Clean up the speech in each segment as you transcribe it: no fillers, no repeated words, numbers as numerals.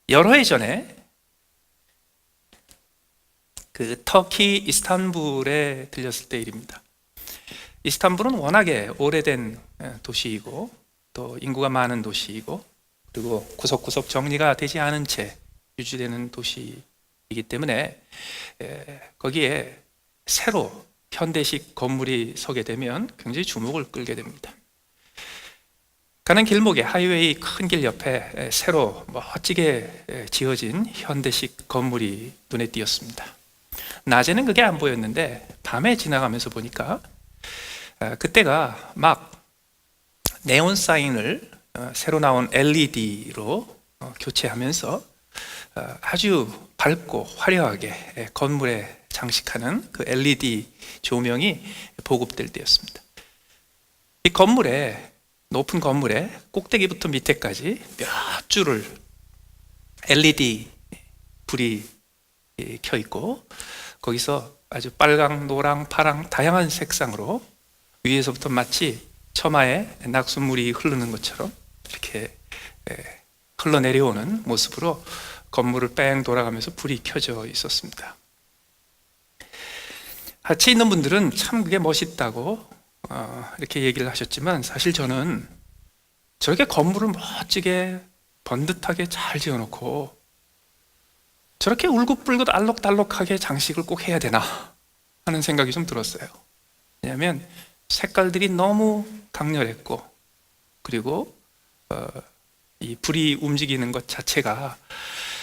여러 해 전에 그 터키 이스탄불에 들렸을 때 일입니다. 이스탄불은 워낙에 오래된 도시이고 또 인구가 많은 도시이고 그리고 구석구석 정리가 되지 않은 채 유지되는 도시이기 때문에 거기에 새로 현대식 건물이 서게 되면 굉장히 주목을 끌게 됩니다. 가는 길목에 하이웨이 큰 길 옆에 새로 멋지게 지어진 현대식 건물이 눈에 띄었습니다. 낮에는 그게 안 보였는데 밤에 지나가면서 보니까 그때가 막 네온 사인을 새로 나온 LED로 교체하면서 아주 밝고 화려하게 건물에 장식하는 그 LED 조명이 보급될 때였습니다. 이 건물에 높은 건물에 꼭대기부터 밑에까지 몇 줄을 LED 불이 켜 있고 거기서 아주 빨강, 노랑, 파랑 다양한 색상으로 위에서부터 마치 처마에 낙숫물이 흐르는 것처럼 이렇게 흘러내려오는 모습으로 건물을 뺑 돌아가면서 불이 켜져 있었습니다. 같이 있는 분들은 참 그게 멋있다고 이렇게 얘기를 하셨지만 사실 저는 저렇게 건물을 멋지게 번듯하게 잘 지어놓고 저렇게 울긋불긋 알록달록하게 장식을 꼭 해야 되나 하는 생각이 좀 들었어요. 왜냐하면 색깔들이 너무 강렬했고 그리고 이 불이 움직이는 것 자체가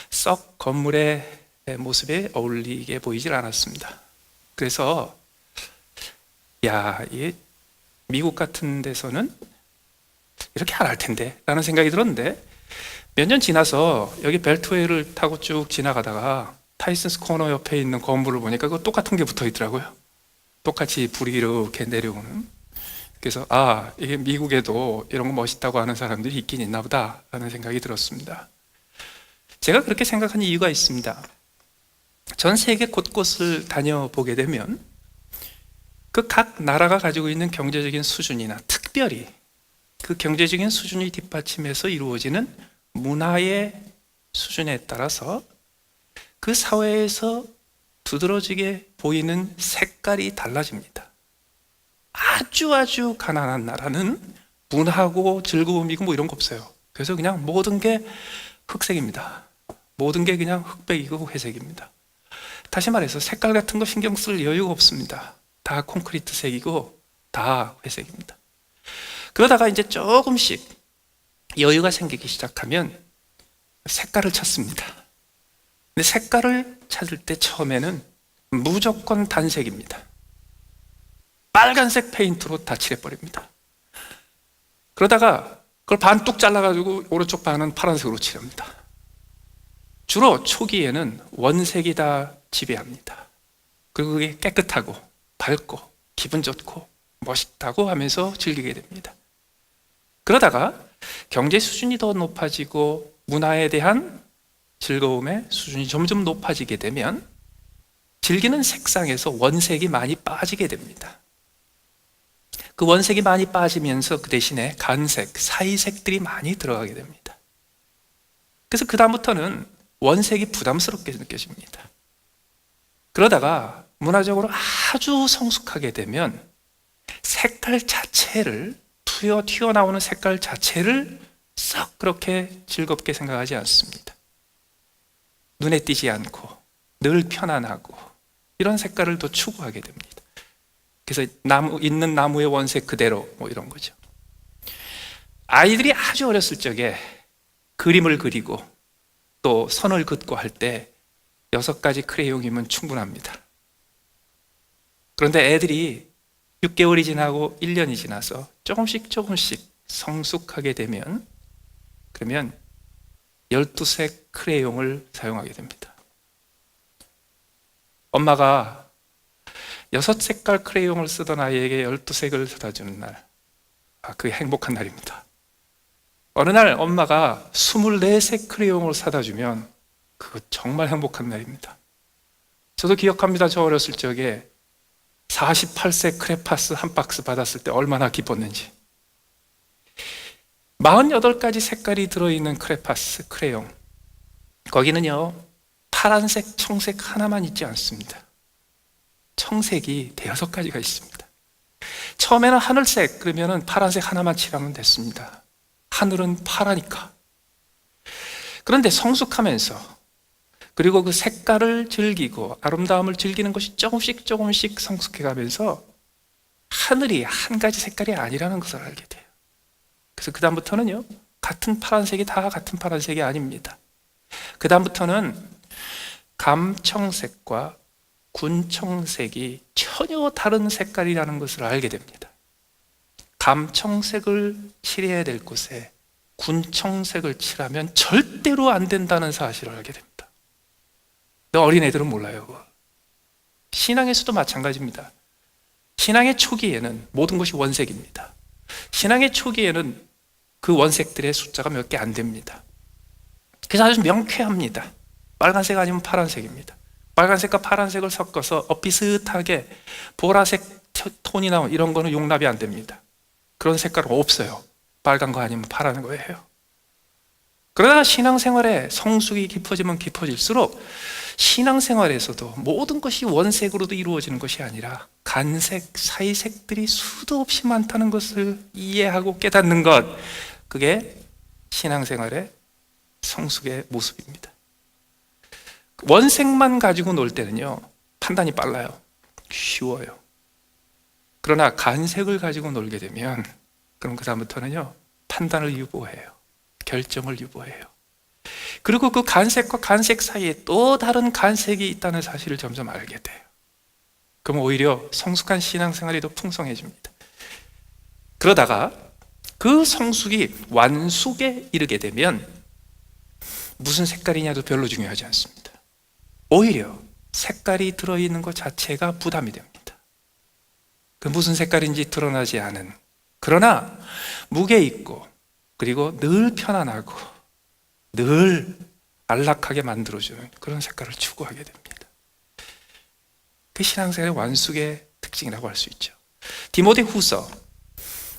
썩 건물의 모습에 어울리게 보이질 않았습니다. 그래서 이게 미국 같은 데서는 이렇게 안 할 텐데 라는 생각이 들었는데 몇 년 지나서 여기 벨트웨이를 타고 쭉 지나가다가 타이슨스 코너 옆에 있는 건물을 보니까 그거 똑같은 게 붙어 있더라고요. 똑같이 불이 이렇게 내려오는. 그래서 이게 미국에도 이런 거 멋있다고 하는 사람들이 있긴 있나 보다 라는 생각이 들었습니다. 제가 그렇게 생각한 이유가 있습니다. 전 세계 곳곳을 다녀보게 되면 그 각 나라가 가지고 있는 경제적인 수준이나 특별히 그 경제적인 수준이 뒷받침해서 이루어지는 문화의 수준에 따라서 그 사회에서 두드러지게 보이는 색깔이 달라집니다. 아주 가난한 나라는 문화고 즐거움이고 뭐 이런 거 없어요. 그래서 그냥 모든 게 흑색입니다. 모든 게 그냥 흑백이고 회색입니다. 다시 말해서 색깔 같은 거 신경 쓸 여유가 없습니다. 다 콘크리트 색이고 다 회색입니다. 그러다가 이제 조금씩 여유가 생기기 시작하면 색깔을 찾습니다. 근데 색깔을 찾을 때 처음에는 무조건 단색입니다. 빨간색 페인트로 다 칠해버립니다. 그러다가 그걸 반뚝 잘라가지고 오른쪽 반은 파란색으로 칠합니다. 주로 초기에는 원색이 다 지배합니다. 그리고 그게 깨끗하고 밝고 기분 좋고 멋있다고 하면서 즐기게 됩니다. 그러다가 경제 수준이 더 높아지고 문화에 대한 즐거움의 수준이 점점 높아지게 되면 즐기는 색상에서 원색이 많이 빠지게 됩니다. 그 원색이 많이 빠지면서 그 대신에 간색, 사이색들이 많이 들어가게 됩니다. 그래서 그 다음부터는 원색이 부담스럽게 느껴집니다. 그러다가 문화적으로 아주 성숙하게 되면 색깔 자체를 튀어나오는 색깔 자체를 썩 그렇게 즐겁게 생각하지 않습니다. 눈에 띄지 않고 늘 편안하고 이런 색깔을 더 추구하게 됩니다. 그래서 있는 나무의 원색 그대로 뭐 이런 거죠. 아이들이 아주 어렸을 적에 그림을 그리고 또 선을 긋고 할 때 6가지 크레용이면 충분합니다. 그런데 애들이 6개월이 지나고 1년이 지나서 조금씩 성숙하게 되면 그러면 12색 크레용을 사용하게 됩니다. 엄마가 6색깔 크레용을 쓰던 아이에게 12색을 사다 주는 날, 그게 행복한 날입니다. 어느 날 엄마가 24색 크레용을 사다 주면 그거 정말 행복한 날입니다. 저도 기억합니다. 저 어렸을 적에 48색 크레파스 한 박스 받았을 때 얼마나 기뻤는지. 48가지 색깔이 들어있는 크레파스, 크레용. 거기는요, 파란색, 청색 하나만 있지 않습니다. 청색이 대여섯 가지가 있습니다. 처음에는 하늘색, 그러면은 파란색 하나만 칠하면 됐습니다. 하늘은 파라니까. 그런데 성숙하면서, 그리고 그 색깔을 즐기고 아름다움을 즐기는 것이 조금씩 조금씩 성숙해가면서 하늘이 한 가지 색깔이 아니라는 것을 알게 돼요. 그래서 그 다음부터는요, 같은 파란색이 다 같은 파란색이 아닙니다. 그 다음부터는 감청색과 군청색이 전혀 다른 색깔이라는 것을 알게 됩니다. 감청색을 칠해야 될 곳에 군청색을 칠하면 절대로 안 된다는 사실을 알게 됩니다. 어린애들은 몰라요. 그거. 신앙에서도 마찬가지입니다. 신앙의 초기에는 모든 것이 원색입니다. 신앙의 초기에는 그 원색들의 숫자가 몇 개 안 됩니다. 그래서 아주 명쾌합니다. 빨간색 아니면 파란색입니다. 빨간색과 파란색을 섞어서 비슷하게 보라색 톤이 나온 이런 거는 용납이 안 됩니다. 그런 색깔은 없어요. 빨간 거 아니면 파란 거예요. 그러나 신앙생활에 성숙이 깊어지면 깊어질수록 신앙생활에서도 모든 것이 원색으로도 이루어지는 것이 아니라 간색, 사이색들이 수도 없이 많다는 것을 이해하고 깨닫는 것, 그게 신앙생활의 성숙의 모습입니다. 원색만 가지고 놀 때는요, 판단이 빨라요. 쉬워요. 그러나 간색을 가지고 놀게 되면 그럼 그 다음부터는요, 판단을 유보해요. 결정을 유보해요. 그리고 그 간색과 간색 사이에 또 다른 간색이 있다는 사실을 점점 알게 돼요. 그럼 오히려 성숙한 신앙생활이 더 풍성해집니다. 그러다가 그 성숙이 완숙에 이르게 되면 무슨 색깔이냐도 별로 중요하지 않습니다. 오히려 색깔이 들어있는 것 자체가 부담이 됩니다. 그 무슨 색깔인지 드러나지 않은, 그러나 무게 있고 그리고 늘 편안하고 늘 안락하게 만들어주는 그런 색깔을 추구하게 됩니다. 그 신앙생활의 완숙의 특징이라고 할 수 있죠. 디모데 후서,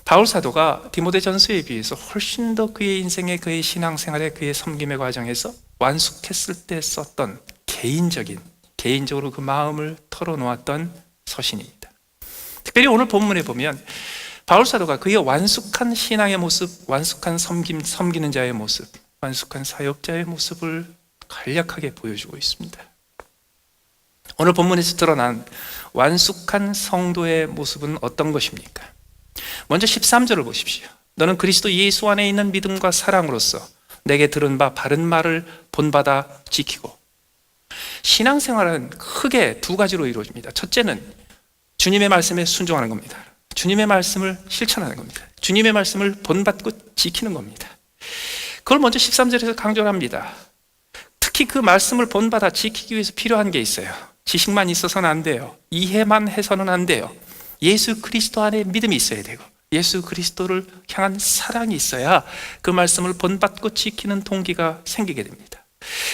바울 사도가 디모데 전서에 비해서 훨씬 더 그의 인생의, 그의 신앙생활의, 그의 섬김의 과정에서 완숙했을 때 썼던 개인적으로 그 마음을 털어놓았던 서신입니다. 특별히 오늘 본문에 보면 바울 사도가 그의 완숙한 신앙의 모습, 완숙한 섬기는 자의 모습, 완숙한 사역자의 모습을 간략하게 보여주고 있습니다. 오늘 본문에서 드러난 완숙한 성도의 모습은 어떤 것입니까? 먼저 13절을 보십시오. 너는 그리스도 예수 안에 있는 믿음과 사랑으로서 내게 들은 바 바른 말을 본받아 지키고. 신앙생활은 크게 두 가지로 이루어집니다. 첫째는 주님의 말씀에 순종하는 겁니다. 주님의 말씀을 실천하는 겁니다. 주님의 말씀을 본받고 지키는 겁니다. 그걸 먼저 13절에서 강조를 합니다. 특히 그 말씀을 본받아 지키기 위해서 필요한 게 있어요. 지식만 있어서는 안 돼요. 이해만 해서는 안 돼요. 예수 그리스도 안에 믿음이 있어야 되고 예수 그리스도를 향한 사랑이 있어야 그 말씀을 본받고 지키는 동기가 생기게 됩니다.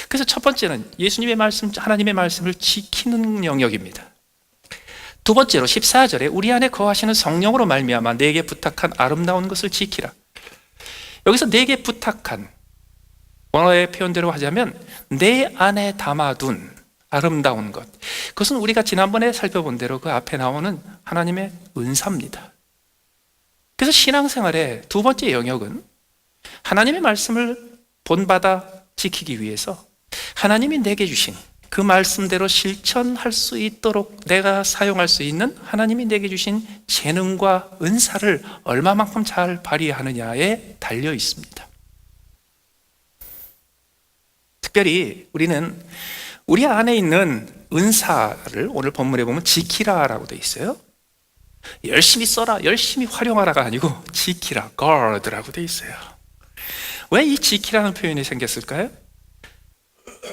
그래서 첫 번째는 예수님의 말씀, 하나님의 말씀을 지키는 영역입니다. 두 번째로 14절에 우리 안에 거하시는 성령으로 말미암아 내게 부탁한 아름다운 것을 지키라. 여기서 내게 부탁한, 원어의 표현대로 하자면 내 안에 담아둔 아름다운 것, 그것은 우리가 지난번에 살펴본 대로 그 앞에 나오는 하나님의 은사입니다. 그래서 신앙생활의 두 번째 영역은 하나님의 말씀을 본받아 지키기 위해서 하나님이 내게 주신 그 말씀대로 실천할 수 있도록 내가 사용할 수 있는 하나님이 내게 주신 재능과 은사를 얼마만큼 잘 발휘하느냐에 달려 있습니다. 특별히 우리는 우리 안에 있는 은사를 오늘 본문에 보면 지키라라고 되어 있어요. 열심히 써라, 열심히 활용하라가 아니고 지키라, guard라고 되어 있어요. 왜 이 지키라는 표현이 생겼을까요?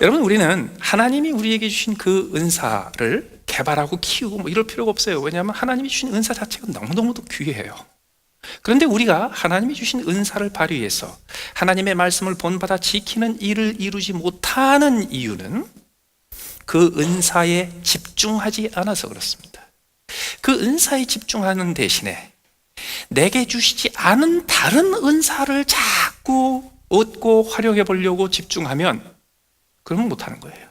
여러분, 우리는 하나님이 우리에게 주신 그 은사를 개발하고 키우고 뭐 이럴 필요가 없어요. 왜냐하면 하나님이 주신 은사 자체가 너무너무도 귀해요. 그런데 우리가 하나님이 주신 은사를 발휘해서 하나님의 말씀을 본받아 지키는 일을 이루지 못하는 이유는 그 은사에 집중하지 않아서 그렇습니다. 그 은사에 집중하는 대신에 내게 주시지 않은 다른 은사를 자꾸 얻고 활용해 보려고 집중하면 그러면 못하는 거예요.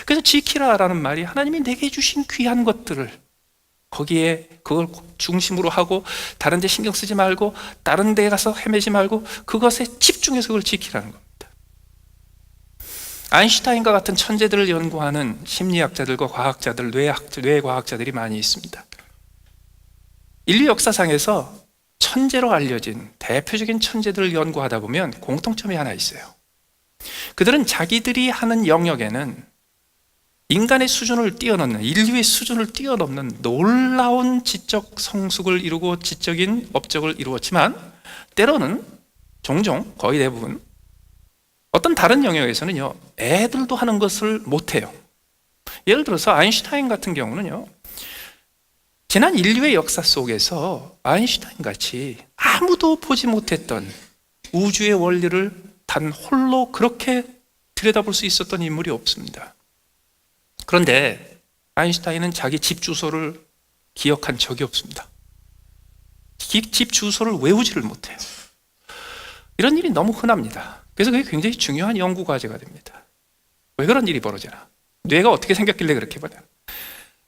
그래서 지키라라는 말이 하나님이 내게 주신 귀한 것들을 거기에 그걸 중심으로 하고 다른 데 신경 쓰지 말고 다른 데 가서 헤매지 말고 그것에 집중해서 그걸 지키라는 겁니다. 아인슈타인과 같은 천재들을 연구하는 심리학자들과 과학자들, 뇌과학자들이 많이 있습니다. 인류 역사상에서 천재로 알려진 대표적인 천재들을 연구하다 보면 공통점이 하나 있어요. 그들은 자기들이 하는 영역에는 인간의 수준을 뛰어넘는, 인류의 수준을 뛰어넘는 놀라운 지적 성숙을 이루고 지적인 업적을 이루었지만 때로는 종종 거의 대부분 어떤 다른 영역에서는요 애들도 하는 것을 못해요. 예를 들어서 아인슈타인 같은 경우는요 지난 인류의 역사 속에서 아인슈타인 같이 아무도 보지 못했던 우주의 원리를 단 홀로 그렇게 들여다볼 수 있었던 인물이 없습니다. 그런데 아인슈타인은 자기 집 주소를 기억한 적이 없습니다. 집 주소를 외우지를 못해요. 이런 일이 너무 흔합니다. 그래서 그게 굉장히 중요한 연구 과제가 됩니다. 왜 그런 일이 벌어지나? 뇌가 어떻게 생겼길래 그렇게 버냐?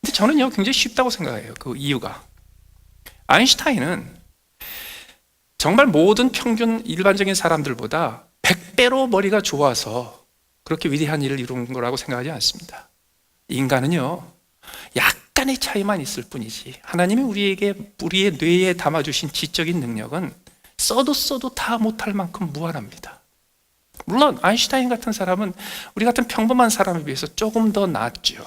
근데 저는요 굉장히 쉽다고 생각해요. 그 이유가 아인슈타인은 정말 모든 평균 일반적인 사람들보다 100배로 머리가 좋아서 그렇게 위대한 일을 이룬 거라고 생각하지 않습니다. 인간은요 약간의 차이만 있을 뿐이지 하나님이 우리의 뇌에 담아주신 지적인 능력은 써도 다 못할 만큼 무한합니다. 물론 아인슈타인 같은 사람은 우리 같은 평범한 사람에 비해서 조금 더 낫죠.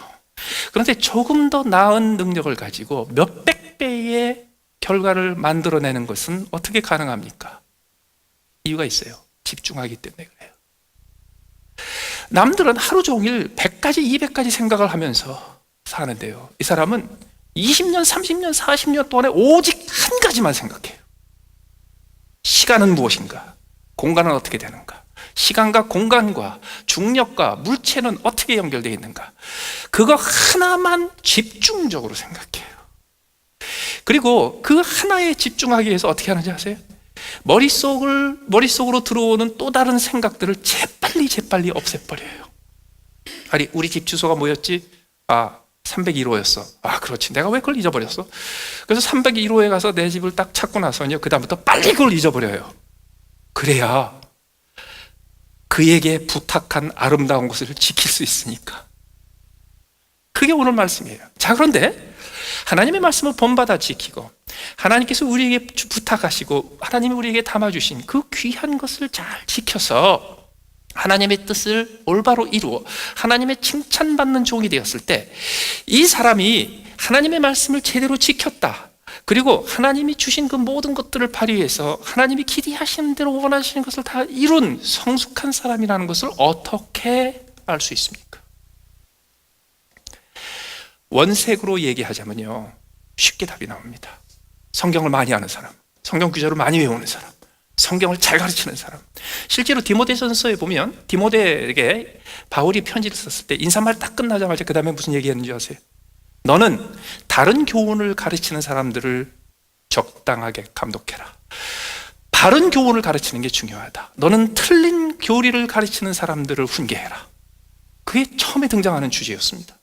그런데 조금 더 나은 능력을 가지고 몇백 배의 결과를 만들어내는 것은 어떻게 가능합니까? 이유가 있어요. 집중하기 때문에 그래요. 남들은 하루 종일 100가지, 200가지 생각을 하면서 사는데요. 이 사람은 20년, 30년, 40년 동안에 오직 한 가지만 생각해요. 시간은 무엇인가? 공간은 어떻게 되는가? 시간과 공간과 중력과 물체는 어떻게 연결되어 있는가? 그거 하나만 집중적으로 생각해요. 그리고 그 하나에 집중하기 위해서 어떻게 하는지 아세요? 머릿속으로 들어오는 또 다른 생각들을 재빨리 없애버려요. 아니, 우리 집 주소가 뭐였지? 301호였어. 그렇지. 내가 왜 그걸 잊어버렸어? 그래서 301호에 가서 내 집을 딱 찾고 나서는요, 그다음부터 빨리 그걸 잊어버려요. 그래야 그에게 부탁한 아름다운 것을 지킬 수 있으니까. 그게 오늘 말씀이에요. 자, 그런데 하나님의 말씀을 본받아 지키고 하나님께서 우리에게 부탁하시고 하나님이 우리에게 담아주신 그 귀한 것을 잘 지켜서 하나님의 뜻을 올바로 이루어 하나님의 칭찬받는 종이 되었을 때 이 사람이 하나님의 말씀을 제대로 지켰다, 그리고 하나님이 주신 그 모든 것들을 발휘해서 하나님이 기대하시는 대로 원하시는 것을 다 이룬 성숙한 사람이라는 것을 어떻게 알 수 있습니까? 원색으로 얘기하자면요 쉽게 답이 나옵니다. 성경을 많이 아는 사람, 성경 구절을 많이 외우는 사람, 성경을 잘 가르치는 사람. 실제로 디모데전서에 보면 디모데에게 바울이 편지를 썼을 때 인사말 딱 끝나자마자 그 다음에 무슨 얘기했는지 아세요? 너는 다른 교훈을 가르치는 사람들을 적당하게 감독해라. 바른 교훈을 가르치는 게 중요하다. 너는 틀린 교리를 가르치는 사람들을 훈계해라. 그게 처음에 등장하는 주제였습니다.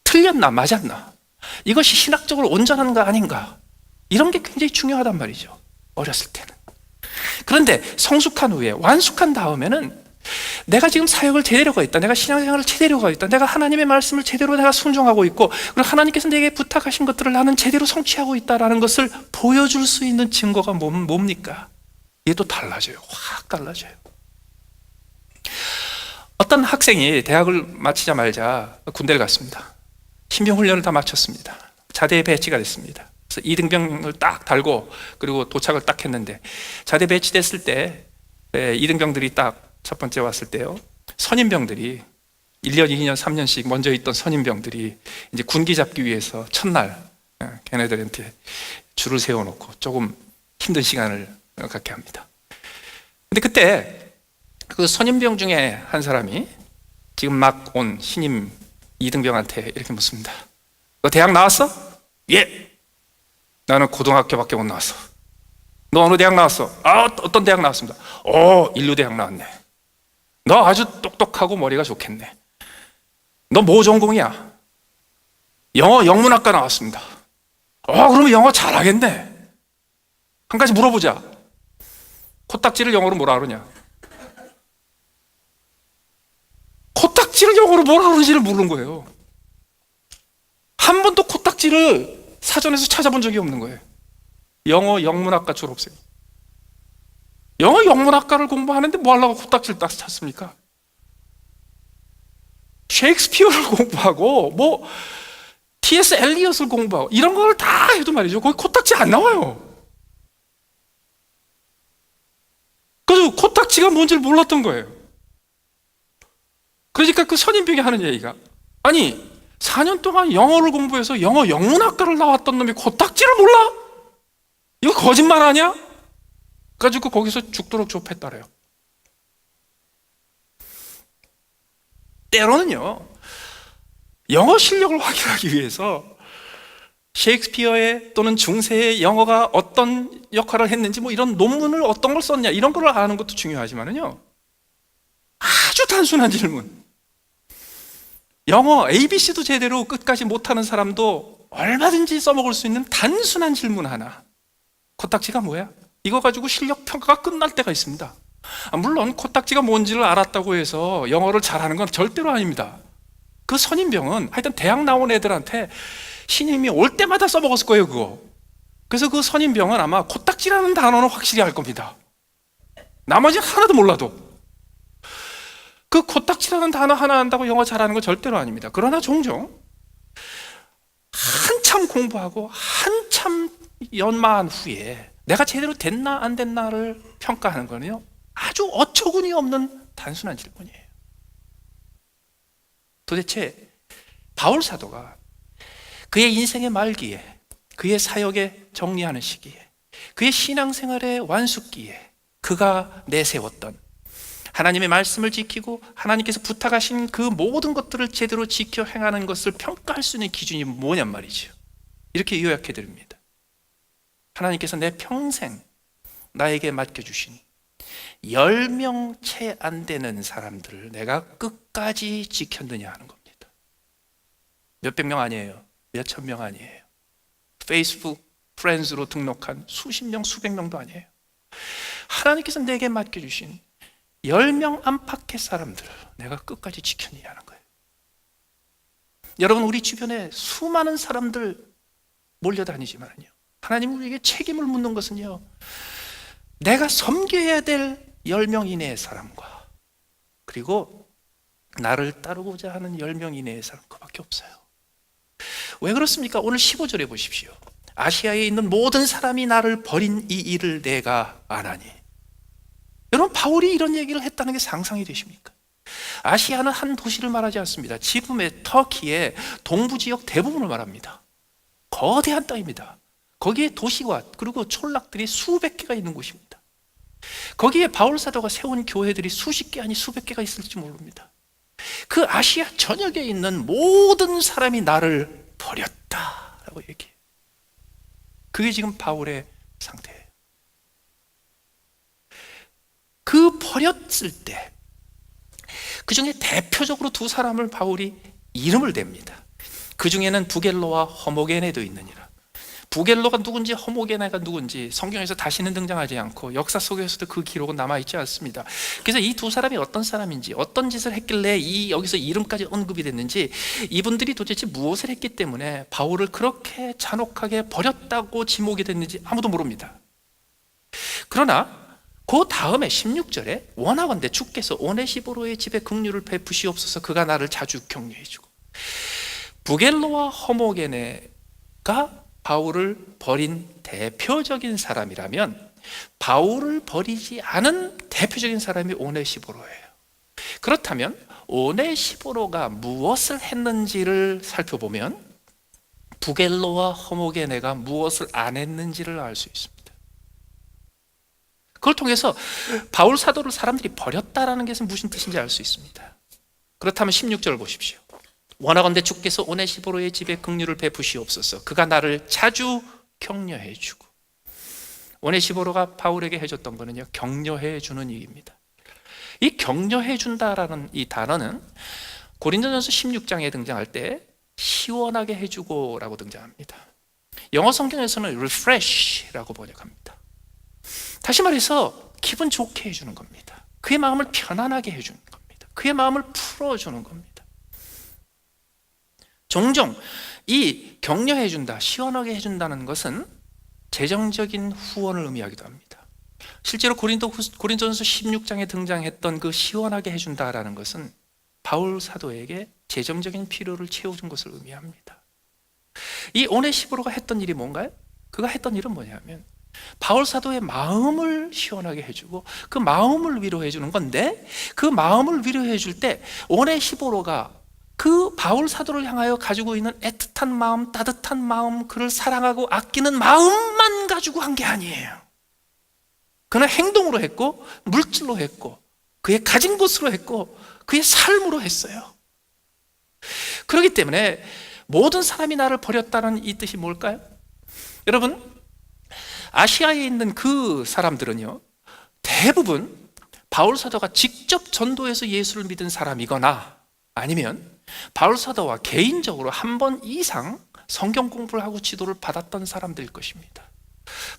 틀렸나 맞았나, 이것이 신학적으로 온전한가 아닌가, 이런 게 굉장히 중요하단 말이죠, 어렸을 때는. 그런데 성숙한 후에, 완숙한 다음에는 내가 지금 사역을 제대로 하고 있다, 내가 신앙생활을 제대로 하고 있다, 내가 하나님의 말씀을 제대로 내가 순종하고 있고, 그리고 하나님께서 내게 부탁하신 것들을 나는 제대로 성취하고 있다는 것을 보여줄 수 있는 증거가 뭡니까? 이게 또 달라져요. 확 달라져요. 어떤 학생이 대학을 마치자 말자 군대를 갔습니다. 신병 훈련을 다 마쳤습니다. 자대에 배치가 됐습니다. 그래서 2등병을 딱 달고 그리고 도착을 딱 했는데, 자대 배치됐을 때 2등병들이 딱 첫 번째 왔을 때요, 선임병들이 1년, 2년, 3년씩 먼저 있던 선임병들이 이제 군기 잡기 위해서 첫날 걔네들한테 줄을 세워놓고 조금 힘든 시간을 갖게 합니다. 근데 그때 그 선임병 중에 한 사람이 지금 막 온 신임 2등병한테 이렇게 묻습니다. 너 대학 나왔어? 예. 나는 고등학교밖에 못 나왔어. 너 어느 대학 나왔어? 어떤 대학 나왔습니다. 인류대학 나왔네. 너 아주 똑똑하고 머리가 좋겠네. 너 뭐 전공이야? 영어 영문학과 나왔습니다. 그러면 영어 잘하겠네. 한 가지 물어보자. 코딱지를 영어로 뭐라 그러냐? 코딱지를 영어로 뭐라 그러는지를 모르는 거예요. 한 번도 코딱지를 사전에서 찾아본 적이 없는 거예요. 영어 영문학과 졸업생. 영어 영문학과를 공부하는데 뭐 하려고 코딱지를 딱 찾습니까? 셰익스피어를 공부하고 뭐 T.S. 엘리엇을 공부하고 이런 걸 다 해도 말이죠, 거기 코딱지 안 나와요. 그래서 코딱지가 뭔지를 몰랐던 거예요. 그러니까 그 선임병이 하는 얘기가, 아니 4년 동안 영어를 공부해서 영어 영문학과를 나왔던 놈이 코딱지를 몰라? 이거 거짓말 아니야? 그래가지고 거기서 죽도록 좁혔다래요. 때로는요, 영어 실력을 확인하기 위해서 셰익스피어의 또는 중세의 영어가 어떤 역할을 했는지, 뭐 이런 논문을 어떤 걸 썼냐, 이런 걸 아는 것도 중요하지만은요, 아주 단순한 질문, 영어 ABC도 제대로 끝까지 못하는 사람도 얼마든지 써먹을 수 있는 단순한 질문 하나, 코딱지가 뭐야? 이거 가지고 실력 평가가 끝날 때가 있습니다. 물론 코딱지가 뭔지를 알았다고 해서 영어를 잘하는 건 절대로 아닙니다. 그 선임병은 하여튼 대학 나온 애들한테 신임이 올 때마다 써먹었을 거예요, 그거. 그래서 그 선임병은 아마 코딱지라는 단어는 확실히 알 겁니다. 나머지는 하나도 몰라도. 그 코딱지라는 단어 하나 안다고 영어 잘하는 건 절대로 아닙니다. 그러나 종종 한참 공부하고 한참 연마한 후에 내가 제대로 됐나 안 됐나를 평가하는 거는요, 아주 어처구니 없는 단순한 질문이에요. 도대체 바울 사도가 그의 인생의 말기에, 그의 사역에 정리하는 시기에, 그의 신앙생활의 완숙기에 그가 내세웠던 하나님의 말씀을 지키고 하나님께서 부탁하신 그 모든 것들을 제대로 지켜 행하는 것을 평가할 수 있는 기준이 뭐냔 말이죠. 이렇게 요약해 드립니다. 하나님께서 내 평생 나에게 맡겨주신 10명 채 안 되는 사람들을 내가 끝까지 지켰느냐 하는 겁니다. 몇백 명 아니에요. 몇천 명 아니에요. 페이스북 프렌즈로 등록한 수십 명, 수백 명도 아니에요. 하나님께서 내게 맡겨주신 10명 안팎의 사람들을 내가 끝까지 지켰느냐 하는 거예요. 여러분, 우리 주변에 수많은 사람들 몰려다니지만요, 하나님 우리에게 책임을 묻는 것은요, 내가 섬겨야 될 10명 이내의 사람과, 그리고 나를 따르고자 하는 10명 이내의 사람, 그밖에 없어요. 왜 그렇습니까? 오늘 15절에 보십시오. 아시아에 있는 모든 사람이 나를 버린 이 일을 내가 안 하니. 여러분, 바울이 이런 얘기를 했다는 게 상상이 되십니까? 아시아는 한 도시를 말하지 않습니다. 지금의 터키의 동부 지역 대부분을 말합니다. 거대한 땅입니다. 거기에 도시와 그리고 촌락들이 수백 개가 있는 곳입니다. 거기에 바울 사도가 세운 교회들이 수십 개 아니 수백 개가 있을지 모릅니다. 그 아시아 전역에 있는 모든 사람이 나를 버렸다라고 얘기해요. 그게 지금 바울의 상태예요. 그 버렸을 때 그 중에 대표적으로 두 사람을 바울이 이름을 댑니다. 그 중에는 부겔로와 허모게네도 있느니라. 부겔로가 누군지 허모게네가 누군지 성경에서 다시는 등장하지 않고 역사 속에서도 그 기록은 남아있지 않습니다. 그래서 이 두 사람이 어떤 사람인지, 어떤 짓을 했길래 여기서 이름까지 언급이 됐는지, 이분들이 도대체 무엇을 했기 때문에 바울을 그렇게 잔혹하게 버렸다고 지목이 됐는지 아무도 모릅니다. 그러나 그 다음에 16절에 원하건대 주께서 오네시보로의 집에 긍휼을 베푸시옵소서, 그가 나를 자주 격려해주고. 부겔로와 허모게네가 바울을 버린 대표적인 사람이라면 바울을 버리지 않은 대표적인 사람이 오네시보로예요. 그렇다면 오네시보로가 무엇을 했는지를 살펴보면 부겔로와 허모게네가 무엇을 안 했는지를 알 수 있습니다. 그걸 통해서 바울 사도를 사람들이 버렸다라는 것은 무슨 뜻인지 알 수 있습니다. 그렇다면 16절을 보십시오. 원하건대 주께서 오네시보로의 집에 긍휼을 베푸시옵소서, 그가 나를 자주 격려해 주고. 오네시보로가 바울에게 해줬던 거는요, 격려해 주는 일입니다. 이 격려해 준다라는 이 단어는 고린도전서 16장에 등장할 때 시원하게 해주고라고 등장합니다. 영어 성경에서는 refresh라고 번역합니다. 다시 말해서 기분 좋게 해주는 겁니다. 그의 마음을 편안하게 해주는 겁니다. 그의 마음을 풀어주는 겁니다. 종종 이 격려해 준다, 시원하게 해준다는 것은 재정적인 후원을 의미하기도 합니다. 실제로 고린도전서 16장에 등장했던 그 시원하게 해준다라는 것은 바울 사도에게 재정적인 필요를 채워준 것을 의미합니다. 이 오네시보로가 했던 일이 뭔가요? 그가 했던 일은 뭐냐면 바울 사도의 마음을 시원하게 해주고 그 마음을 위로해 주는 건데, 그 마음을 위로해 줄 때 오네시보로가 그 바울 사도를 향하여 가지고 있는 애틋한 마음, 따뜻한 마음, 그를 사랑하고 아끼는 마음만 가지고 한 게 아니에요. 그는 행동으로 했고 물질로 했고 그의 가진 것으로 했고 그의 삶으로 했어요. 그렇기 때문에 모든 사람이 나를 버렸다는 이 뜻이 뭘까요? 여러분, 아시아에 있는 그 사람들은요, 대부분 바울 사도가 직접 전도해서 예수를 믿은 사람이거나 아니면 바울 사도와 개인적으로 한 번 이상 성경 공부를 하고 지도를 받았던 사람들일 것입니다.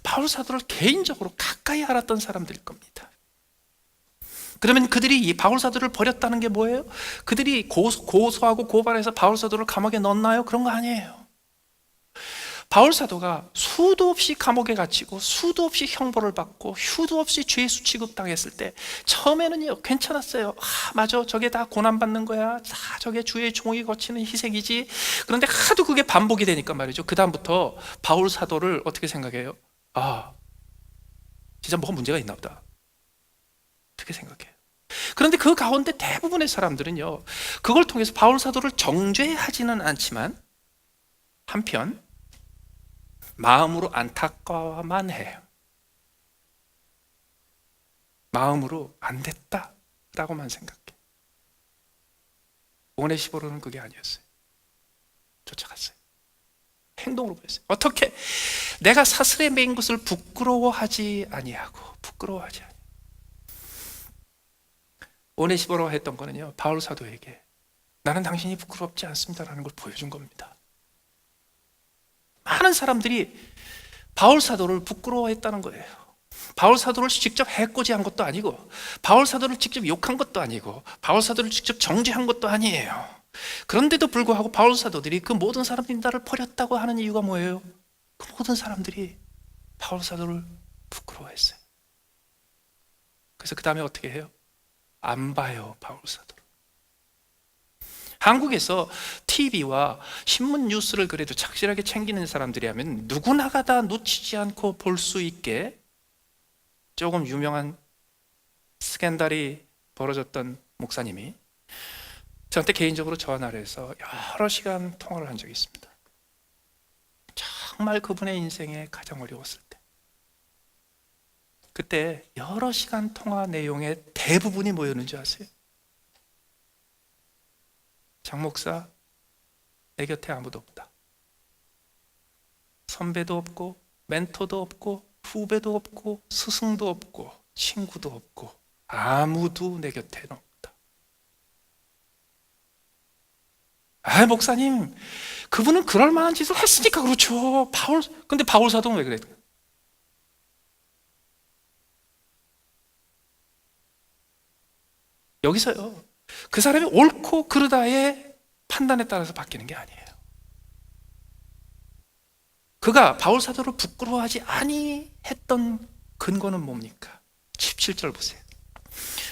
바울 사도를 개인적으로 가까이 알았던 사람들일 겁니다. 그러면 그들이 이 바울 사도를 버렸다는 게 뭐예요? 그들이 고소하고 고발해서 바울 사도를 감옥에 넣었나요? 그런 거 아니에요. 바울 사도가 수도 없이 감옥에 갇히고 수도 없이 형벌을 받고 수도 없이 죄수 취급당했을 때 처음에는요 괜찮았어요. 맞아, 저게 다 고난받는 거야, 다 저게 주의 종이 거치는 희생이지. 그런데 하도 그게 반복이 되니까 말이죠, 그 다음부터 바울 사도를 어떻게 생각해요? 진짜 뭐가 문제가 있나 보다, 어떻게 생각해요? 그런데 그 가운데 대부분의 사람들은요, 그걸 통해서 바울 사도를 정죄하지는 않지만 한편 마음으로 안타까워만 해요. 마음으로 안 됐다라고만 생각해. 오네시보로는 그게 아니었어요. 쫓아갔어요. 행동으로 보였어요. 어떻게? 내가 사슬에 매인 것을 부끄러워하지 아니하고. 오네시보로가 했던 거는요, 바울 사도에게 나는 당신이 부끄럽지 않습니다라는 걸 보여준 겁니다. 많은 사람들이 바울 사도를 부끄러워했다는 거예요. 바울 사도를 직접 해코지한 것도 아니고, 바울 사도를 직접 욕한 것도 아니고, 바울 사도를 직접 정죄한 것도 아니에요. 그런데도 불구하고 바울 사도들이 그 모든 사람들이 나를 버렸다고 하는 이유가 뭐예요? 그 모든 사람들이 바울 사도를 부끄러워했어요. 그래서 그 다음에 어떻게 해요? 안 봐요, 바울 사도를. 한국에서 TV와 신문 뉴스를 그래도 착실하게 챙기는 사람들이라면 누구나가 다 놓치지 않고 볼 수 있게 조금 유명한 스캔들이 벌어졌던 목사님이 저한테 개인적으로 전화를 해서 여러 시간 통화를 한 적이 있습니다. 정말 그분의 인생에 가장 어려웠을 때, 그때 여러 시간 통화 내용의 대부분이 뭐였는지 아세요? 장 목사, 내 곁에 아무도 없다. 선배도 없고 멘토도 없고 후배도 없고 스승도 없고 친구도 없고 아무도 내 곁에는 없다. 목사님, 그분은 그럴 만한 짓을 했으니까 그렇죠. 근데 바울 사도는 왜 그래? 여기서요, 그 사람이 옳고 그르다의 판단에 따라서 바뀌는 게 아니에요. 그가 바울 사도를 부끄러워하지 아니했던 근거는 뭡니까? 17절 보세요.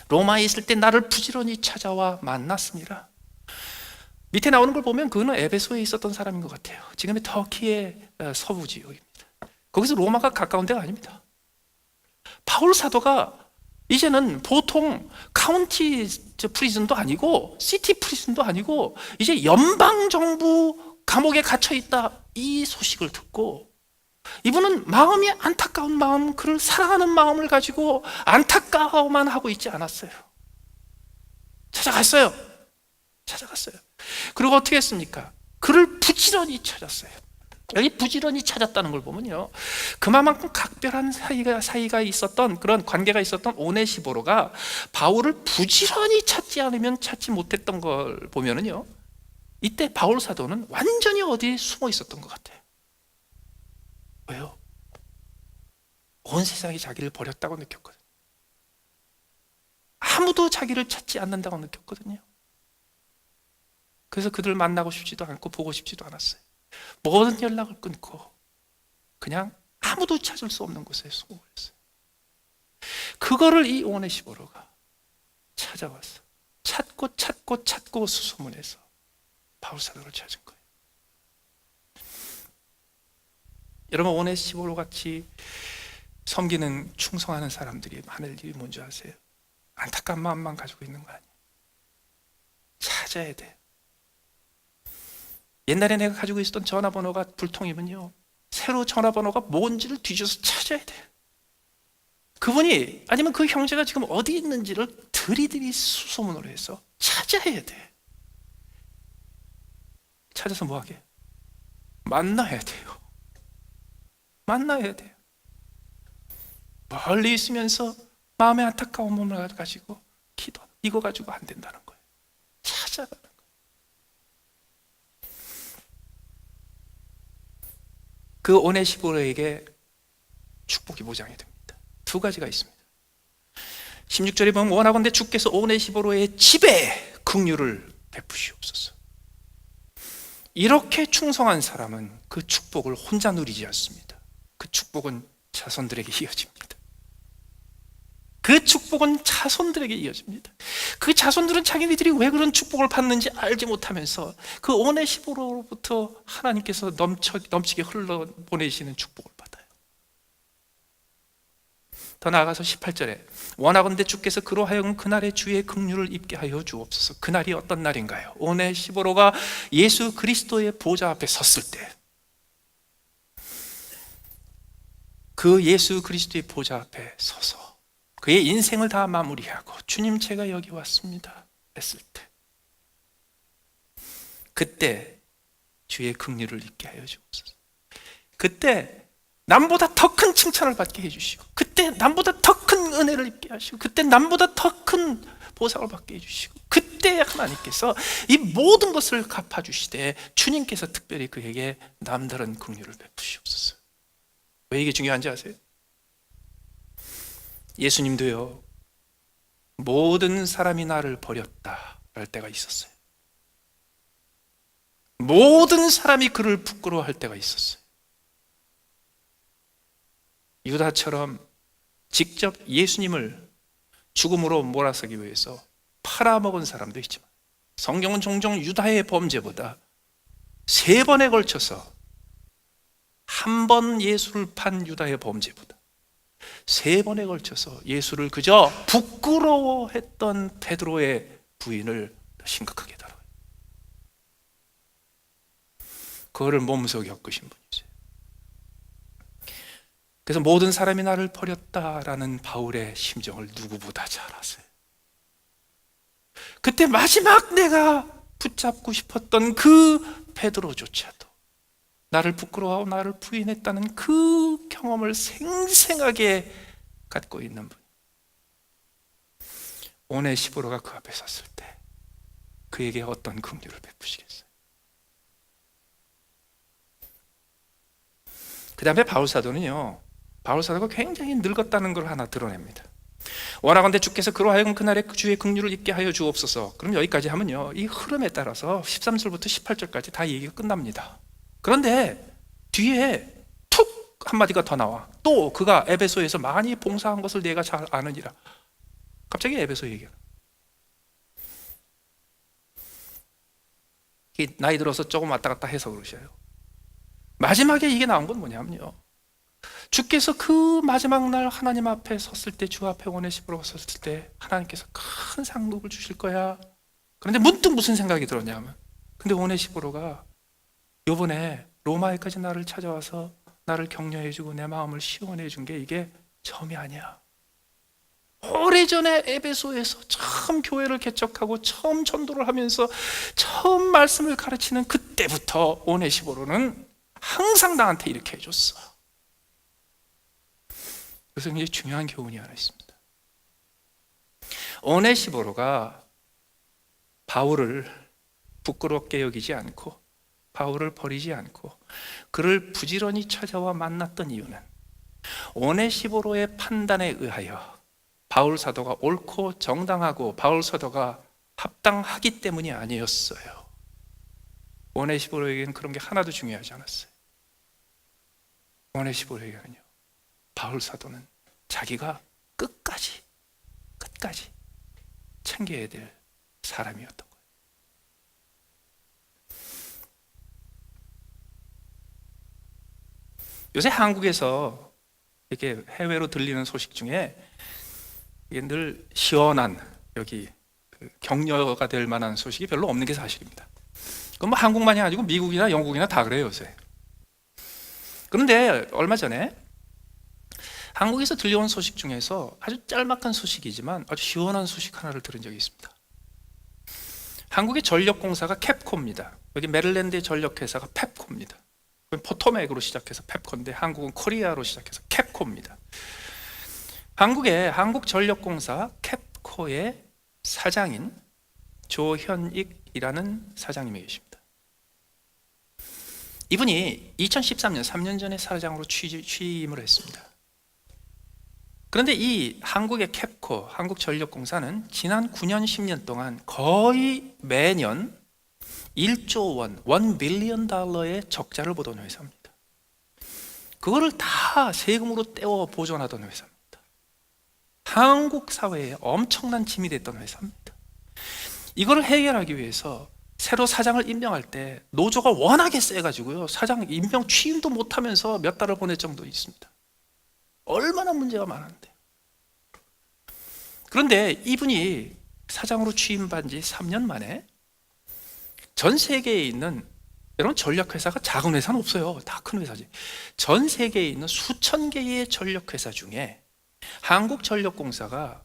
로마에 있을 때 나를 부지런히 찾아와 만났습니다. 밑에 나오는 걸 보면 그는 에베소에 있었던 사람인 것 같아요. 지금의 터키의 서부 지역입니다. 거기서 로마가 가까운 데가 아닙니다. 바울 사도가 이제는 보통 카운티 프리즌도 아니고 시티 프리즌도 아니고 이제 연방정부 감옥에 갇혀있다, 이 소식을 듣고 이분은 마음이 안타까운 마음, 그를 사랑하는 마음을 가지고 안타까워만 하고 있지 않았어요. 찾아갔어요. 그리고 어떻게 했습니까? 그를 부지런히 찾았어요. 여기 부지런히 찾았다는 걸 보면요, 그만큼 각별한 사이가 있었던, 그런 관계가 있었던 오네시보로가 바울을 부지런히 찾지 않으면 찾지 못했던 걸 보면은요, 이때 바울 사도는 완전히 어디에 숨어 있었던 것 같아요. 왜요? 온 세상이 자기를 버렸다고 느꼈거든요. 아무도 자기를 찾지 않는다고 느꼈거든요. 그래서 그들을 만나고 싶지도 않고 보고 싶지도 않았어요. 모든 연락을 끊고 그냥 아무도 찾을 수 없는 곳에 숨어버렸어요. 그거를 이 오네시보로가 찾아와서 찾고 수소문해서 바울 사도를 찾은 거예요. 여러분, 오네시보로 같이 섬기는 충성하는 사람들이 많을 일이 뭔지 아세요? 안타까운 마음만 가지고 있는 거 아니에요. 찾아야 돼요. 옛날에 내가 가지고 있었던 전화번호가 불통이면요, 새로 전화번호가 뭔지를 뒤져서 찾아야 돼요. 그분이, 아니면 그 형제가 지금 어디 있는지를 들이들이 수소문으로 해서 찾아야 돼. 찾아서 뭐 하게? 만나야 돼요. 만나야 돼요. 멀리 있으면서 마음의 안타까운 몸을 가지고 기도, 이거 가지고 안 된다는 거예요. 찾아가는 거예요. 그 오네시보로에게 축복이 보장이 됩니다. 두 가지가 있습니다. 16절에 보면 원하건대 주께서 오네시보로의 집에 긍휼을 베푸시옵소서. 이렇게 충성한 사람은 그 축복을 혼자 누리지 않습니다. 그 축복은 자손들에게 이어집니다. 그 축복은 자손들에게 이어집니다. 그 자손들은 자기들이 왜 그런 축복을 받는지 알지 못하면서 그 오네시보로로부터 하나님께서 넘치게 흘러보내시는 축복을 받아요. 더 나아가서 18절에 원하건대 주께서 그로 하여금 그날의 주의 긍휼을 입게 하여 주옵소서. 그날이 어떤 날인가요? 오네시보로가 예수 그리스도의 보좌 앞에 섰을 때, 그 예수 그리스도의 보좌 앞에 서서 그의 인생을 다 마무리하고 주님 제가 여기 왔습니다 했을 때, 그때 주의 긍휼을 입게 하여 주옵소서. 그때 남보다 더 큰 칭찬을 받게 해주시고, 그때 남보다 더 큰 은혜를 입게 하시고, 그때 남보다 더 큰 보상을 받게 해주시고, 그때 하나님께서 이 모든 것을 갚아주시되 주님께서 특별히 그에게 남다른 긍휼을 베푸시옵소서. 왜 이게 중요한지 아세요? 예수님도요, 모든 사람이 나를 버렸다 할 때가 있었어요. 모든 사람이 그를 부끄러워할 때가 있었어요. 유다처럼 직접 예수님을 죽음으로 몰아서기 위해서 팔아먹은 사람도 있지만, 성경은 종종 유다의 범죄보다 3번에 걸쳐서, 한 번 예수를 판 유다의 범죄보다 3번에 걸쳐서 예수를 그저 부끄러워했던 베드로의 부인을 더 심각하게 다뤄요. 그거를 몸소 겪으신 분이세요. 그래서 모든 사람이 나를 버렸다라는 바울의 심정을 누구보다 잘 아세요. 그때 마지막 내가 붙잡고 싶었던 그 베드로조차도 나를 부끄러워하고 나를 부인했다는 그 경험을 생생하게 갖고 있는 분. 오네시보로가 그 앞에 섰을 때 그에게 어떤 긍휼을 베푸시겠어요? 그 다음에 바울 사도는요, 바울 사도가 굉장히 늙었다는 걸 하나 드러냅니다. 원하건대 주께서 그로 하여금 그날의 주의 긍휼을 입게 하여 주옵소서. 그럼 여기까지 하면요, 이 흐름에 따라서 13절부터 18절까지 다 얘기가 끝납니다. 그런데 뒤에 툭 한마디가 더 나와. 또 그가 에베소에서 많이 봉사한 것을 내가 잘 아느니라. 갑자기 에베소 얘기가. 나이 들어서 조금 왔다 갔다 해서 그러셔요. 마지막에 이게 나온 건 뭐냐면요, 주께서 그 마지막 날 하나님 앞에 섰을 때, 주 앞에 오네시보로가 섰을 때 하나님께서 큰 상급을 주실 거야. 그런데 문득 무슨 생각이 들었냐면, 근데 오네시보로가 요번에 로마에까지 나를 찾아와서 나를 격려해주고 내 마음을 시원해준 게 이게 처음이 아니야. 오래전에 에베소에서 처음 교회를 개척하고 처음 전도를 하면서 처음 말씀을 가르치는 그때부터 오네시보로는 항상 나한테 이렇게 해줬어. 그래서 굉장히 중요한 교훈이 하나 있습니다. 오네시보로가 바울을 부끄럽게 여기지 않고 바울을 버리지 않고 그를 부지런히 찾아와 만났던 이유는 오네시보로의 판단에 의하여 바울 사도가 옳고 정당하고 바울 사도가 합당하기 때문이 아니었어요. 오네시보로에게는 그런 게 하나도 중요하지 않았어요. 오네시보로에게는요, 바울 사도는 자기가 끝까지 챙겨야 될 사람이었던 거예요. 요새 한국에서 이렇게 해외로 들리는 소식 중에 이게 늘 시원한, 여기 격려가 될 만한 소식이 별로 없는 게 사실입니다. 그건 뭐 한국만이 아니고 미국이나 영국이나 다 그래요, 요새. 그런데 얼마 전에 한국에서 들려온 소식 중에서 아주 짤막한 소식이지만 아주 시원한 소식 하나를 들은 적이 있습니다. 한국의 전력공사가 캡코입니다. 여기 메릴랜드의 전력회사가 펩코입니다. 포토맥으로 시작해서 펩코인데 한국은 코리아로 시작해서 캡코입니다. 한국의 한국전력공사 캡코의 사장인 조현익이라는 사장님이 계십니다. 이분이 2013년 3년 전에 사장으로 취임을 했습니다. 그런데 이 한국의 캡코, 한국전력공사는 지난 9년, 10년 동안 거의 매년 1조 원, 1 빌리언 달러의 적자를 보던 회사입니다. 그거를 다 세금으로 떼어 보존하던 회사입니다. 한국 사회에 엄청난 짐이 됐던 회사입니다. 이거를 해결하기 위해서 새로 사장을 임명할 때 노조가 워낙에 세가지고요, 사장 임명 취임도 못하면서 몇 달을 보낼 정도 있습니다. 얼마나 문제가 많은데. 그런데 이분이 사장으로 취임한 지 3년 만에 전 세계에 있는, 여러분 전력회사가 작은 회사는 없어요. 다 큰 회사지. 전 세계에 있는 수천 개의 전력회사 중에 한국전력공사가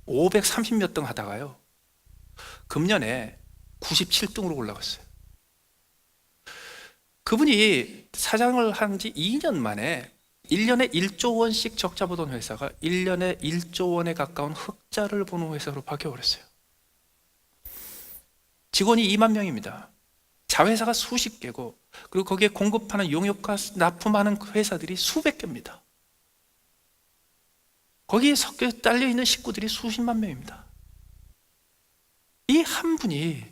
530몇 등 하다가요, 금년에 97등으로 올라갔어요. 그분이 사장을 한 지 2년 만에 1년에 1조 원씩 적자 보던 회사가 1년에 1조 원에 가까운 흑자를 보는 회사로 바뀌어버렸어요. 직원이 2만 명입니다. 자회사가 수십 개고, 그리고 거기에 공급하는 용역과 납품하는 회사들이 수백 개입니다. 거기에 섞여 딸려있는 식구들이 수십만 명입니다. 이 한 분이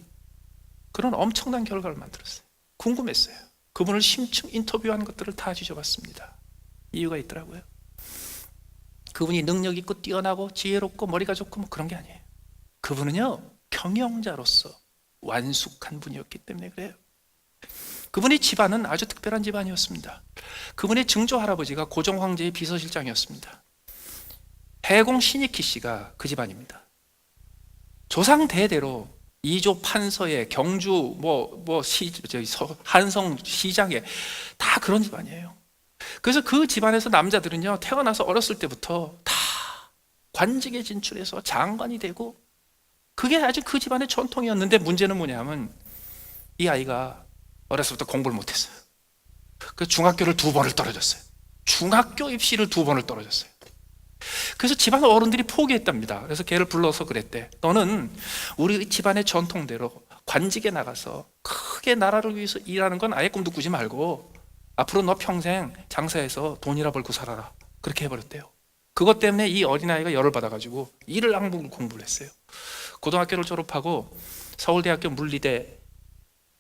그런 엄청난 결과를 만들었어요. 궁금했어요. 그분을 심층 인터뷰한 것들을 다 뒤져봤습니다. 이유가 있더라고요. 그분이 능력 있고 뛰어나고 지혜롭고 머리가 좋고 뭐 그런 게 아니에요. 그분은요, 경영자로서 완숙한 분이었기 때문에 그래요. 그분의 집안은 아주 특별한 집안이었습니다. 그분의 증조 할아버지가 고종 황제의 비서실장이었습니다. 해공 신익희 씨가 그 집안입니다. 조상 대대로 이조 판서에 경주 한성 시장에 다 그런 집안이에요. 그래서 그 집안에서 남자들은요, 태어나서 어렸을 때부터 다 관직에 진출해서 장관이 되고, 그게 아주 그 집안의 전통이었는데, 문제는 뭐냐면 이 아이가 어렸을 때 공부를 못했어요. 그래서 중학교를 2번을 떨어졌어요. 중학교 입시를 2번을 떨어졌어요. 그래서 집안 어른들이 포기했답니다. 그래서 걔를 불러서 그랬대. 너는 우리 집안의 전통대로 관직에 나가서 크게 나라를 위해서 일하는 건 아예 꿈도 꾸지 말고 앞으로 너 평생 장사해서 돈이나 벌고 살아라. 그렇게 해버렸대요. 그것 때문에 이 어린아이가 열을 받아가지고 이를 악물고 공부를 했어요. 고등학교를 졸업하고 서울대학교 물리대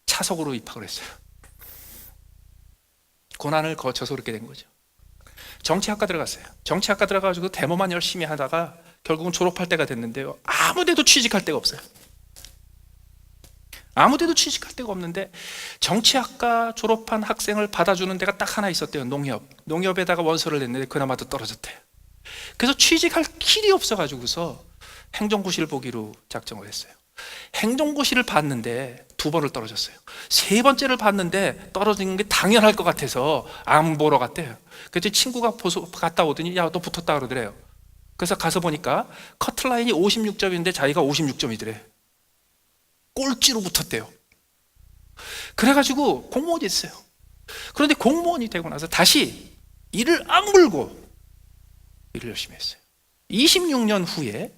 차석으로 입학을 했어요. 고난을 거쳐서 그렇게 된 거죠. 정치학과 들어갔어요. 정치학과 들어가가지고 데모만 열심히 하다가 결국은 졸업할 때가 됐는데요, 아무 데도 취직할 데가 없어요. 아무 데도 취직할 데가 없는데 정치학과 졸업한 학생을 받아주는 데가 딱 하나 있었대요. 농협에다가 원서를 냈는데 그나마도 떨어졌대요. 그래서 취직할 길이 없어가지고서 행정고시를 보기로 작정을 했어요. 행정고시를 봤는데 2번을 떨어졌어요. 3번째를 봤는데 떨어지는 게 당연할 것 같아서 안 보러 갔대요. 그래서 친구가 갔다 오더니 야, 너 붙었다 그러더래요. 그래서 가서 보니까 커트라인이 56점인데 자기가 56점이더래. 꼴찌로 붙었대요. 그래가지고 공무원이 됐어요. 그런데 공무원이 되고 나서 다시 이를 악물고 일을 열심히 했어요. 26년 후에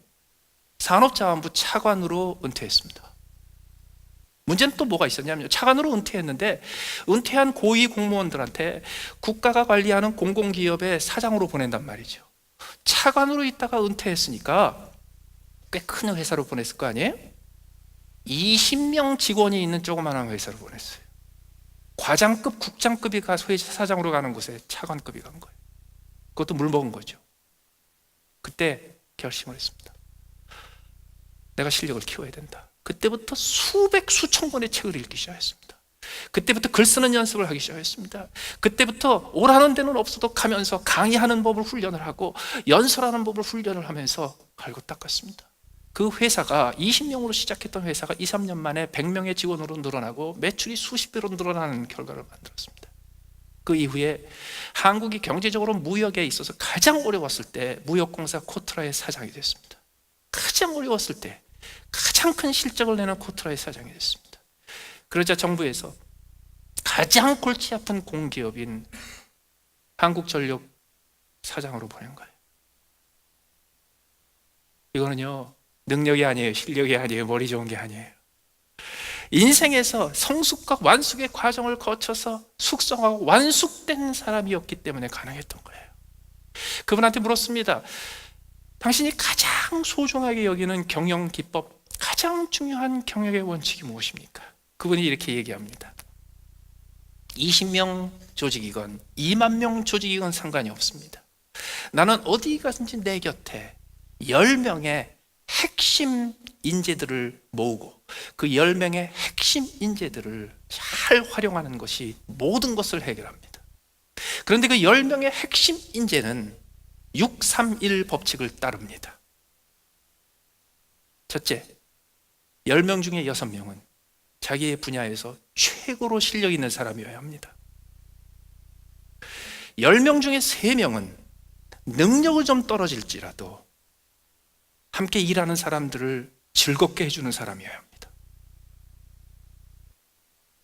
산업자원부 차관으로 은퇴했습니다. 문제는 또 뭐가 있었냐면, 차관으로 은퇴했는데 은퇴한 고위 공무원들한테 국가가 관리하는 공공기업의 사장으로 보낸단 말이죠. 차관으로 있다가 은퇴했으니까 꽤 큰 회사로 보냈을 거 아니에요? 20명 직원이 있는 조그마한 회사로 보냈어요. 과장급, 국장급이 회사 사장으로 가는 곳에 차관급이 간 거예요. 그것도 물 먹은 거죠. 그때 결심을 했습니다. 내가 실력을 키워야 된다. 그때부터 수백, 수천 권의 책을 읽기 시작했습니다. 그때부터 글 쓰는 연습을 하기 시작했습니다. 그때부터 오라는 데는 없어도 가면서 강의하는 법을 훈련을 하고 연설하는 법을 훈련을 하면서 갈고 닦았습니다. 그 회사가 20명으로 시작했던 회사가 2, 3년 만에 100명의 직원으로 늘어나고 매출이 수십 배로 늘어나는 결과를 만들었습니다. 그 이후에 한국이 경제적으로 무역에 있어서 가장 어려웠을 때 무역공사 코트라의 사장이 됐습니다. 가장 어려웠을 때 가장 큰 실적을 내는 코트라의 사장이 됐습니다. 그러자 정부에서 가장 골치 아픈 공기업인 한국전력 사장으로 보낸 거예요. 이거는요, 능력이 아니에요, 실력이 아니에요, 머리 좋은 게 아니에요. 인생에서 성숙과 완숙의 과정을 거쳐서 숙성하고 완숙된 사람이었기 때문에 가능했던 거예요. 그분한테 물었습니다. 당신이 가장 소중하게 여기는 경영 기법, 가장 중요한 경영의 원칙이 무엇입니까? 그분이 이렇게 얘기합니다. 20명 조직이건 2만 명 조직이건 상관이 없습니다. 나는 어디 가든지 내 곁에 10명의 핵심 인재들을 모으고 그 10명의 핵심 인재들을 잘 활용하는 것이 모든 것을 해결합니다. 그런데 그 10명의 핵심 인재는 631 법칙을 따릅니다. 첫째, 10명 중에 6명은 자기의 분야에서 최고로 실력 있는 사람이어야 합니다. 10명 중에 3명은 능력을 좀 떨어질지라도 함께 일하는 사람들을 즐겁게 해주는 사람이어야 합니다.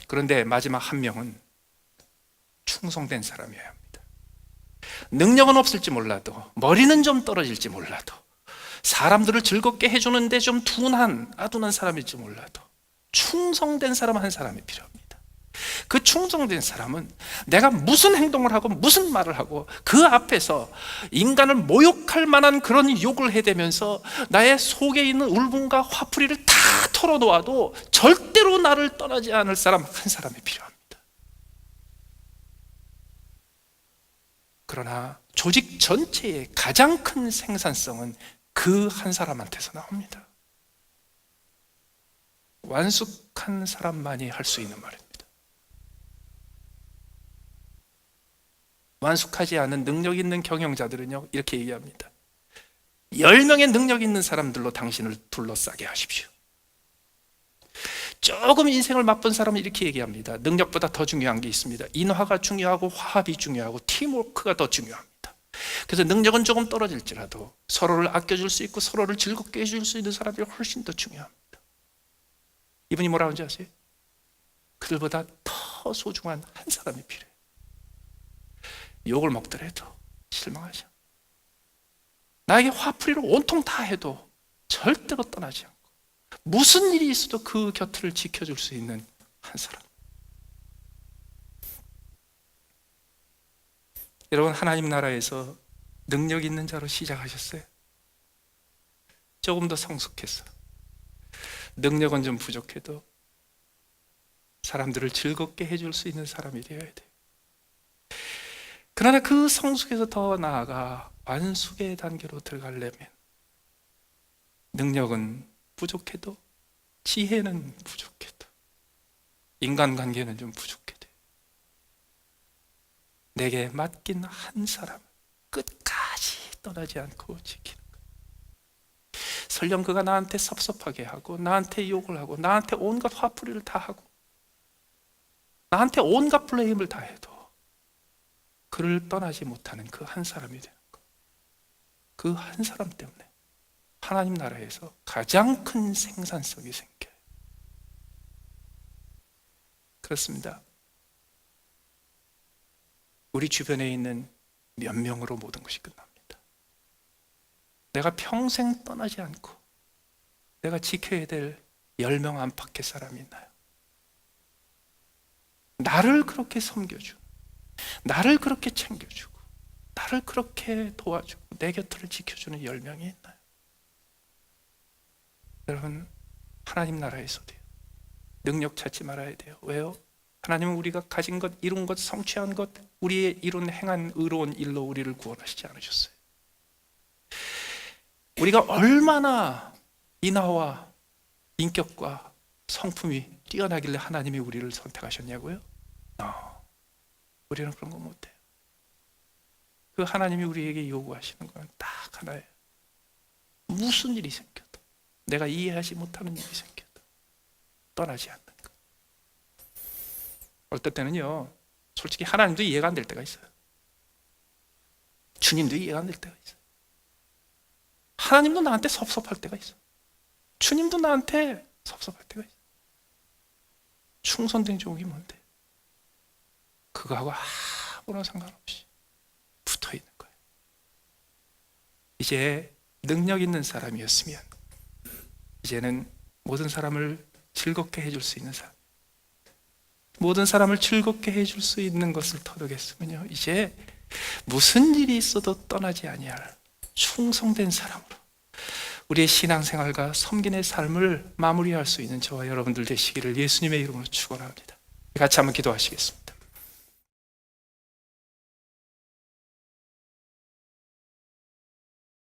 그런데 마지막 1명은 충성된 사람이어야 합니다. 능력은 없을지 몰라도, 머리는 좀 떨어질지 몰라도, 사람들을 즐겁게 해주는데 좀 둔한, 아둔한 사람일지 몰라도 충성된 사람 한 사람이 필요합니다. 그 충성된 사람은 내가 무슨 행동을 하고 무슨 말을 하고 그 앞에서 인간을 모욕할 만한 그런 욕을 해대면서 나의 속에 있는 울분과 화풀이를 다 털어놓아도 절대로 나를 떠나지 않을 사람 한 사람이 필요합니다. 그러나 조직 전체의 가장 큰 생산성은 그 한 사람한테서 나옵니다. 완숙한 사람만이 할 수 있는 말입니다. 완숙하지 않은 능력 있는 경영자들은요, 이렇게 얘기합니다. 10명의 능력 있는 사람들로 당신을 둘러싸게 하십시오. 조금 인생을 맛본 사람은 이렇게 얘기합니다. 능력보다 더 중요한 게 있습니다. 인화가 중요하고 화합이 중요하고 팀워크가 더 중요합니다. 그래서 능력은 조금 떨어질지라도 서로를 아껴줄 수 있고 서로를 즐겁게 해줄 수 있는 사람이 훨씬 더 중요합니다. 이분이 뭐라고 하는지 아세요? 그들보다 더 소중한 한 사람이 필요해요. 욕을 먹더라도 실망하지 않고, 나에게 화풀이를 온통 다 해도 절대로 떠나지 않고, 무슨 일이 있어도 그 곁을 지켜줄 수 있는 한 사람. 여러분, 하나님 나라에서 능력 있는 자로 시작하셨어요. 조금 더 성숙해서 능력은 좀 부족해도 사람들을 즐겁게 해줄 수 있는 사람이 되어야 돼요. 그러나 그 성숙에서 더 나아가 완숙의 단계로 들어가려면 능력은 부족해도, 지혜는 부족해도, 인간관계는 좀 부족해도 내게 맡긴 한 사람을 끝까지 떠나지 않고 지키는 거예요. 설령 그가 나한테 섭섭하게 하고 나한테 욕을 하고 나한테 온갖 화풀이를 다 하고 나한테 온갖 블레임을 다 해도 그를 떠나지 못하는 그 한 사람이 되는 것. 그 한 사람 때문에 하나님 나라에서 가장 큰 생산성이 생겨요. 그렇습니다. 우리 주변에 있는 몇 명으로 모든 것이 끝납니다. 내가 평생 떠나지 않고 내가 지켜야 될 10명 안팎의 사람이 있나요? 나를 그렇게 섬겨주고 나를 그렇게 챙겨주고 나를 그렇게 도와주고 내 곁을 지켜주는 10명이 있나요? 여러분, 하나님 나라에서도요, 능력 찾지 말아야 돼요. 왜요? 하나님은 우리가 가진 것, 이룬 것, 성취한 것, 우리의 이룬 행한 의로운 일로 우리를 구원하시지 않으셨어요. 우리가 얼마나 인하와 인격과 성품이 뛰어나길래 하나님이 우리를 선택하셨냐고요? 우리는 그런 거 못해요. 그 하나님이 우리에게 요구하시는 건 딱 하나예요. 무슨 일이 생겨도, 내가 이해하지 못하는 일이 생겨도 떠나지 않는 것. 어떨 때는요, 솔직히 하나님도 이해가 안 될 때가 있어요. 주님도 이해가 안 될 때가 있어요. 하나님도 나한테 섭섭할 때가 있어요. 주님도 나한테 섭섭할 때가 있어요. 충성된 종이 뭔데? 그거하고 아무런 상관없이 붙어 있는 거예요. 이제 능력 있는 사람이었으면 이제는 모든 사람을 즐겁게 해줄 수 있는 사람, 모든 사람을 즐겁게 해줄 수 있는 것을 터득했으면요, 이제 무슨 일이 있어도 떠나지 아니할 충성된 사람으로 우리의 신앙생활과 섬김의 삶을 마무리할 수 있는 저와 여러분들 되시기를 예수님의 이름으로 축원합니다. 같이 한번 기도하시겠습니다.